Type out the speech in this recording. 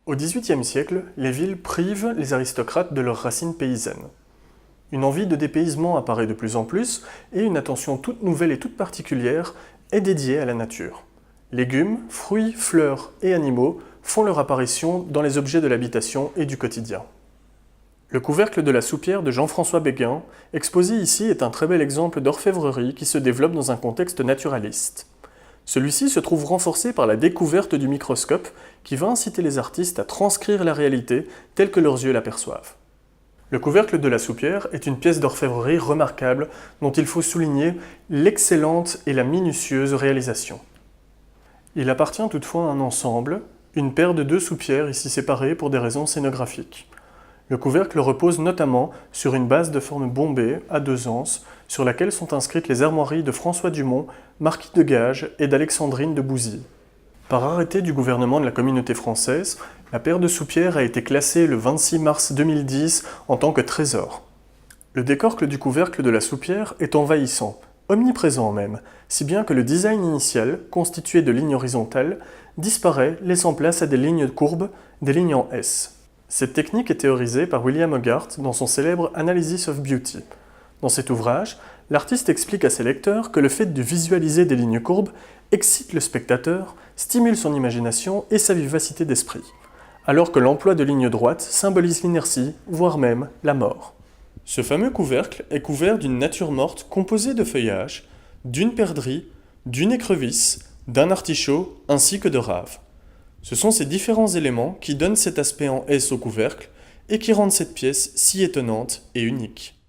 Au XVIIIe siècle, les villes privent les aristocrates de leurs racines paysannes. Une envie de dépaysement apparaît de plus en plus et une attention toute nouvelle et toute particulière est dédiée à la nature. Légumes, fruits, fleurs et animaux font leur apparition dans les objets de l'habitation et du quotidien. Le couvercle de la soupière de Jean-François Béguin, exposé ici, est un très bel exemple d'orfèvrerie qui se développe dans un contexte naturaliste. Celui-ci se trouve renforcé par la découverte du microscope qui va inciter les artistes à transcrire la réalité telle que leurs yeux l'aperçoivent. Le couvercle de la soupière est une pièce d'orfèvrerie remarquable dont il faut souligner l'excellente et la minutieuse réalisation. Il appartient toutefois à un ensemble, une paire de deux soupières ici séparées pour des raisons scénographiques. Le couvercle repose notamment sur une base de forme bombée à deux anses sur laquelle sont inscrites les armoiries de François Dumont, marquis de Gage et d'Alexandrine de Bouzy. Par arrêté du gouvernement de la Communauté française, la paire de soupières a été classée le 26 mars 2010 en tant que trésor. Le décorcle du couvercle de la soupière est envahissant, omniprésent même, si bien que le design initial, constitué de lignes horizontales, disparaît, laissant place à des lignes courbes, des lignes en S. Cette technique est théorisée par William Hogarth dans son célèbre Analysis of Beauty. Dans cet ouvrage, l'artiste explique à ses lecteurs que le fait de visualiser des lignes courbes excite le spectateur, stimule son imagination et sa vivacité d'esprit, alors que l'emploi de lignes droites symbolise l'inertie, voire même la mort. Ce fameux couvercle est couvert d'une nature morte composée de feuillage, d'une perdrix, d'une écrevisse, d'un artichaut ainsi que de raves. Ce sont ces différents éléments qui donnent cet aspect en S au couvercle et qui rendent cette pièce si étonnante et unique.